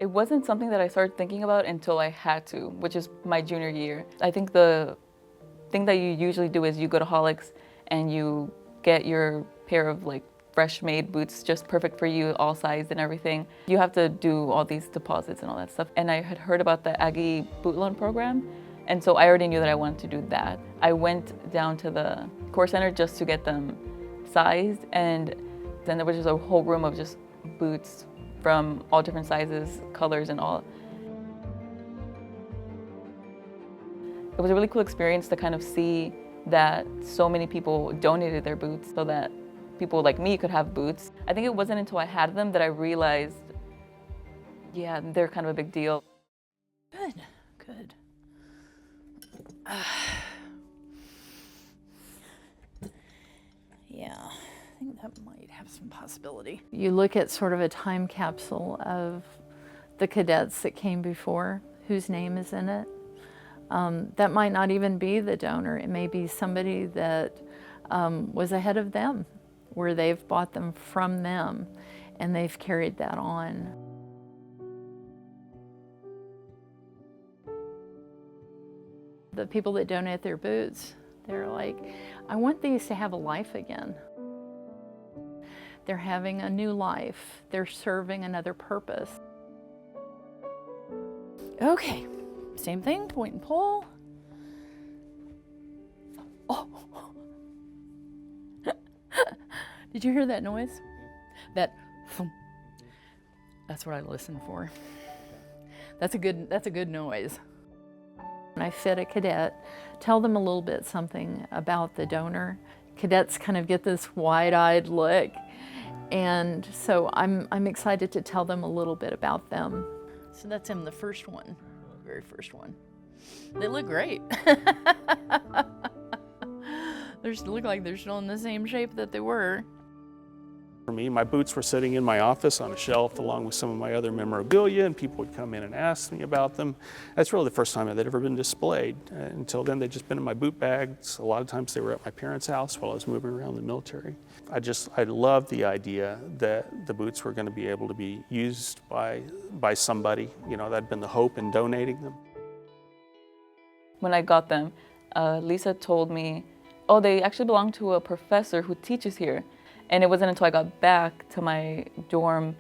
It wasn't something that I started thinking about until I had to, which is my junior year. I think the thing that you usually do is you go to Holics and you get your pair of like fresh made boots, just perfect for you, all sized and everything. You have to do all these deposits and all that stuff. And I had heard about the Aggie boot loan program, and so I already knew that I wanted to do that. I went down to the Core Center just to get them sized, and then there was just a whole room of just boots from all different sizes, colors, and all. It was a really cool experience to kind of see that so many people donated their boots so that people like me could have boots. I think it wasn't until I had them that I realized, yeah, they're kind of a big deal. Good, good. Yeah, I think that might have some possibility. You look at sort of a time capsule of the cadets that came before, whose name is in it. That might not even be the donor. It may be somebody that was ahead of them, where they've bought them from them and they've carried that on. The people that donate their boots, they're like, I want these to have a life again. They're having a new life. They're serving another purpose. Okay, same thing, point and pull. Oh. Did you hear that noise? That thump. That's what I listen for. That's a good noise. When I fit a cadet, tell them a little bit something about the donor. Cadets kind of get this wide-eyed look, and so I'm excited to tell them a little bit about them. So that's him, the first one, very first one. They look great. They look like they're still in the same shape that they were. For me, my boots were sitting in my office on a shelf along with some of my other memorabilia, and people would come in and ask me about them. That's really the first time they'd ever been displayed. Until then, they'd just been in my boot bags. A lot of times they were at my parents' house while I was moving around the military. I loved the idea that the boots were going to be able to be used by somebody. You know, that'd been the hope in donating them. When I got them, Lisa told me, oh, they actually belong to a professor who teaches here. And it wasn't until I got back to my dorm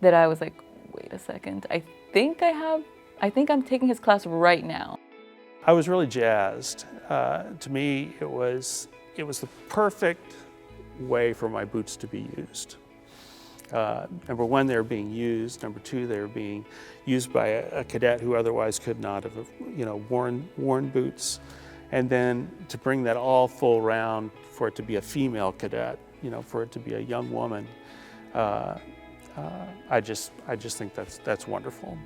that I was like, wait a second, I think I'm taking his class right now. I was really jazzed. To me, it was the perfect way for my boots to be used. Number one, they were being used. Number two, they were being used by a cadet who otherwise could not have, worn boots. And then to bring that all full round, for it to be a female cadet, for it to be a young woman, I just think that's wonderful.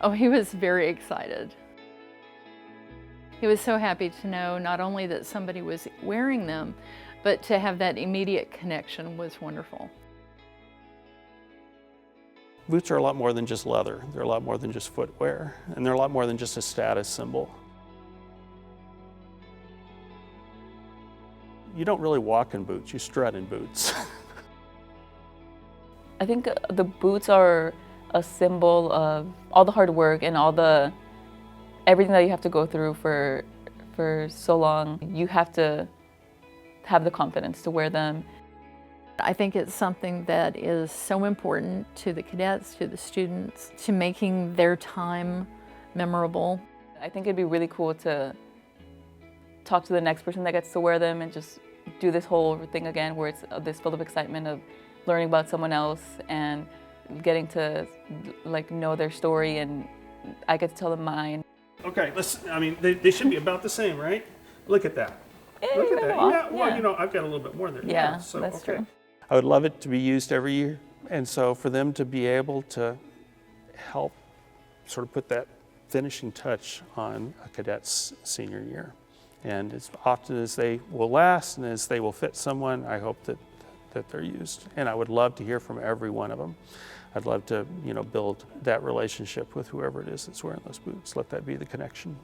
Oh, he was very excited. He was so happy to know not only that somebody was wearing them, but to have that immediate connection was wonderful. Boots are a lot more than just leather. They're a lot more than just footwear, and they're a lot more than just a status symbol. You don't really walk in boots, you strut in boots. I think the boots are a symbol of all the hard work and everything that you have to go through for so long. You have to have the confidence to wear them. I think it's something that is so important to the cadets, to the students, to making their time memorable. I think it'd be really cool to talk to the next person that gets to wear them and just do this whole thing again, where it's this full of excitement of learning about someone else and getting to know their story, and I get to tell them mine. Okay, they should be about the same, right? Look at that. Look at that. Yeah, well, I've got a little bit more there. Yeah, so, that's true. I would love it to be used every year, and so for them to be able to help sort of put that finishing touch on a cadet's senior year. And as often as they will last and as they will fit someone, I hope that they're used. And I would love to hear from every one of them. I'd love to, build that relationship with whoever it is that's wearing those boots. Let that be the connection.